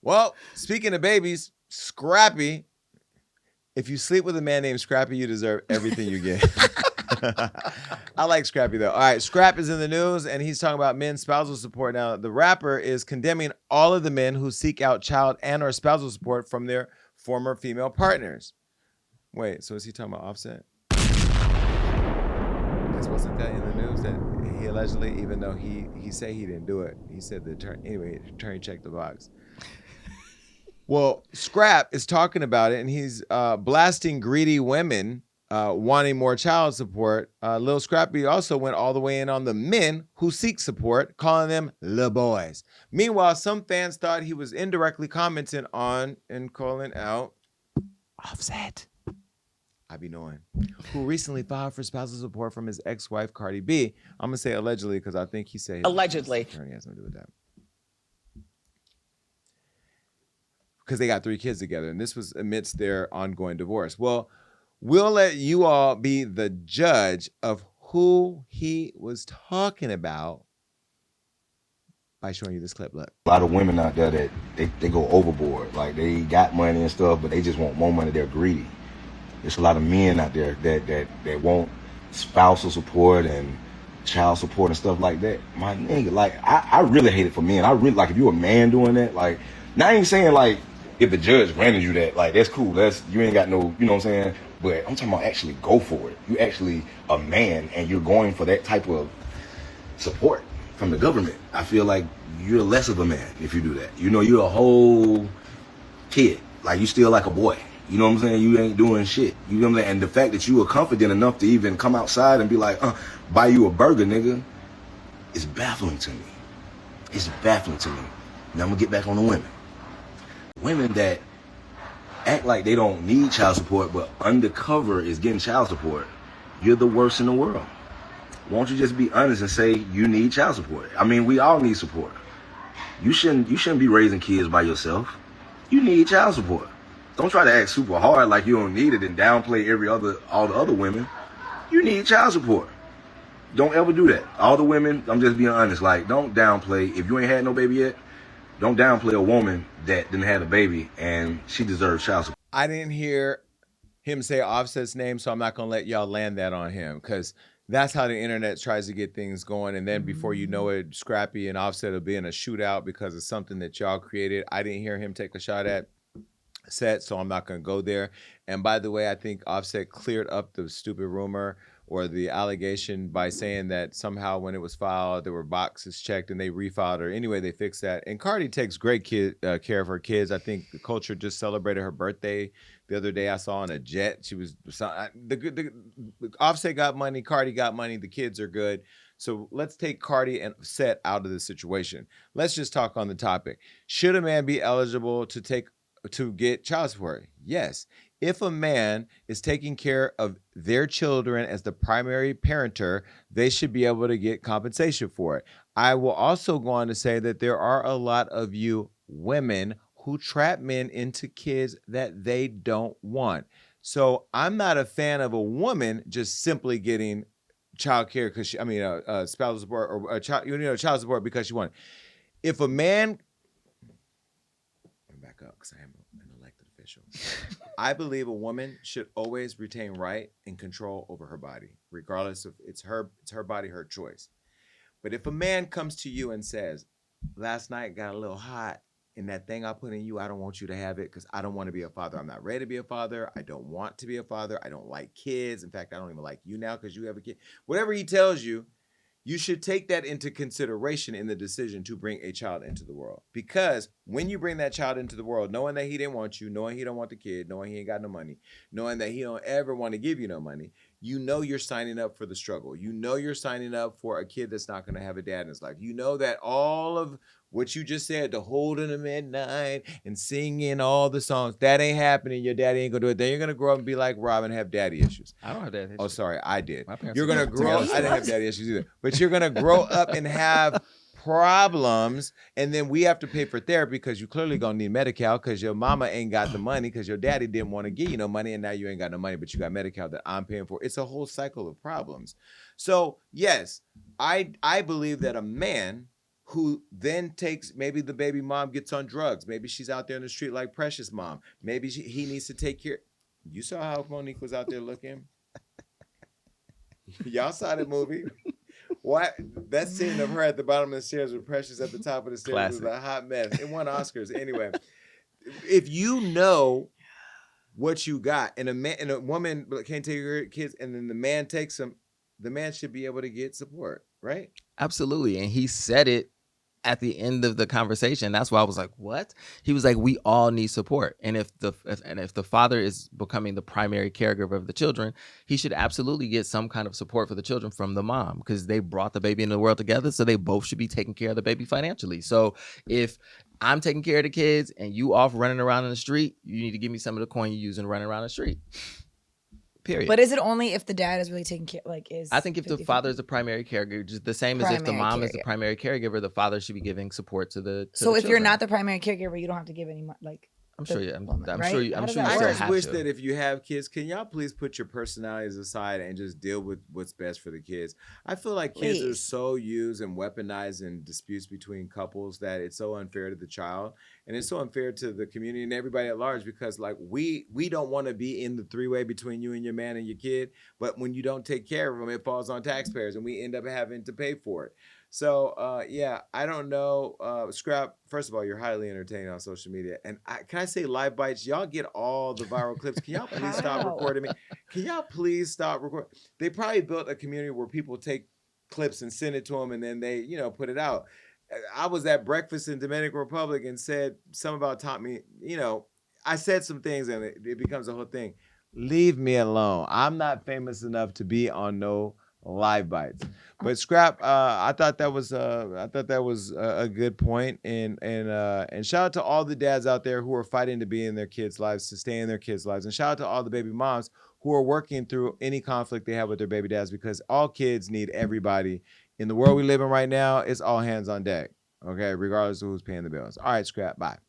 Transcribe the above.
Well, speaking of babies, Scrappy. If you sleep with a man named Scrappy, you deserve everything you get. I like Scrappy though. All right, Scrap is in the news and he's talking about men's spousal support. Now, the rapper is condemning all of the men who seek out child and or spousal support from their former female partners. Wait, so is he talking about Offset? Because wasn't that in the news that he allegedly, even though he said he didn't do it, he said the attorney, anyway, the attorney checked the box. Well, Scrap is talking about it, and he's blasting greedy women wanting more child support. Lil Scrappy also went all the way in on the men who seek support, calling them little boys. Meanwhile, some fans thought he was indirectly commenting on and calling out Offset, I be knowing, who recently filed for spousal support from his ex-wife, Cardi B. I'm going to say allegedly because I think he said allegedly. His attorney has something to do with that. Because they got 3 kids together, and this was amidst their ongoing divorce. Well, we'll let you all be the judge of who he was talking about by showing you this clip. Look. A lot of women out there that they go overboard. Like, they got money and stuff, but they just want more money. They're greedy. There's a lot of men out there that want spousal support and child support and stuff like that. My nigga, like, I really hate it for men. I really, like, if you're a man doing that, like, now I ain't saying, like, if the judge granted you that, like, that's cool. You ain't got no, you know what I'm saying? But I'm talking about actually go for it. You actually a man and you're going for that type of support from the government. I feel like you're less of a man if you do that. You know, you're a whole kid. Like, you still like a boy. You know what I'm saying? You ain't doing shit. You know what I'm saying? And the fact that you were confident enough to even come outside and be like, buy you a burger, nigga, is baffling to me. It's baffling to me. Now I'm gonna get back on the women. Women that act like they don't need child support, but undercover is getting child support. You're the worst in the world. Won't you just be honest and say you need child support? I mean, we all need support. You shouldn't be raising kids by yourself. You need child support. Don't try to act super hard like you don't need it and downplay all the other women. You need child support. Don't ever do that. All the women, I'm just being honest, like, don't downplay. If you ain't had no baby yet, don't downplay a woman that didn't have a baby and she deserves child support. I didn't hear him say Offset's name, so I'm not going to let y'all land that on him because that's how the internet tries to get things going. And then before you know it, Scrappy and Offset will be in a shootout because of something that y'all created. I didn't hear him take a shot at Set, so I'm not going to go there. And by the way, I think Offset cleared up the stupid rumor or the allegation by saying that somehow when it was filed, there were boxes checked and they refiled her. Anyway, they fixed that. And Cardi takes great care of her kids. I think the culture just celebrated her birthday the other day. I saw on a jet. She was the Offset got money, Cardi got money. The kids are good. So let's take Cardi and Set out of the situation. Let's just talk on the topic. Should a man be eligible to get child support? Yes. If a man is taking care of their children as the primary parenter, they should be able to get compensation for it. I will also go on to say that there are a lot of you women who trap men into kids that they don't want. So I'm not a fan of a woman just simply getting child care because spousal support or child support because she wants it. If a man, back up because I am an elected official. I believe a woman should always retain right and control over her body, regardless of it's her body, her choice. But if a man comes to you and says, last night got a little hot and that thing I put in you, I don't want you to have it because I don't want to be a father. I'm not ready to be a father. I don't want to be a father. I don't like kids. In fact, I don't even like you now because you have a kid. Whatever he tells you, you should take that into consideration in the decision to bring a child into the world. Because when you bring that child into the world, knowing that he didn't want you, knowing he don't want the kid, knowing he ain't got no money, knowing that he don't ever want to give you no money, you know you're signing up for the struggle. You know you're signing up for a kid that's not going to have a dad in his life. You know that all of what you just said, the holding the midnight and singing all the songs, that ain't happening. Your daddy ain't going to do it. Then you're going to grow up and be like Rob and have daddy issues. I don't have daddy issues. Oh, sorry, I did. My parents You're going to grow up. I didn't have daddy issues either. But you're going to grow up and have problems, and then we have to pay for therapy because you clearly going to need Medi-Cal because your mama ain't got the money because your daddy didn't want to give you no money, and now you ain't got no money, but you got Medi-Cal that I'm paying for. It's a whole cycle of problems. So, yes, I believe that a man who then takes, maybe the baby mom gets on drugs. Maybe she's out there in the street like Precious Mom. Maybe he needs to take care. You saw how Monique was out there looking? Y'all saw the movie? What? That scene of her at the bottom of the stairs with Precious at the top of the stairs Classic. was a hot mess. It won Oscars. Anyway, if you know what you got, and a woman can't take her kids, and then the man takes them, the man should be able to get support, right? Absolutely. And he said it at the end of the conversation. That's why I was like, what? He was like, we all need support. And if the father is becoming the primary caregiver of the children, he should absolutely get some kind of support for the children from the mom, because they brought the baby into the world together. So they both should be taking care of the baby financially. So if I'm taking care of the kids and you off running around in the street, you need to give me some of the coin you use and running around the street. Period. But is it only if the dad is really taking care? Like, is I think if the 50-50? father is the primary caregiver, just the same as if the Primary mom is the caregiver. primary caregiver, the father should be giving support to the. So if you're children. not the primary caregiver, you don't have to give any money. Like, I'm the sure you. I'm woman, sure right? you. How I'm does sure you that I still work? just have wish to. that if you have kids, can y'all please put your personalities aside and just deal with what's best for the kids? I feel like kids are Please. so used and weaponized in disputes between couples that it's so unfair to the child, and it's so unfair to the community and everybody at large, because like we don't want to be in the three-way between you and your man and your kid, but when you don't take care of them, it falls on taxpayers and we end up having to pay for it. So yeah, I don't know. Scrap, first of all, you're highly entertaining on social media. And can I say live bites? Y'all get all the viral clips. Can y'all please stop How? recording me? Can y'all please stop recording? They probably built a community where people take clips and send it to them and then they, put it out. I was at breakfast in Dominican Republic and said something about Tommy, I said some things and it becomes a whole thing. Leave me alone. I'm not famous enough to be on no live bites. But Scrap, I thought that was a good point, and shout out to all the dads out there who are fighting to be in their kids' lives, to stay in their kids' lives, and shout out to all the baby moms who are working through any conflict they have with their baby dads, because all kids need everybody. In the world we live in right now, it's all hands on deck. Okay, regardless of who's paying the bills. All right, Scrap, bye.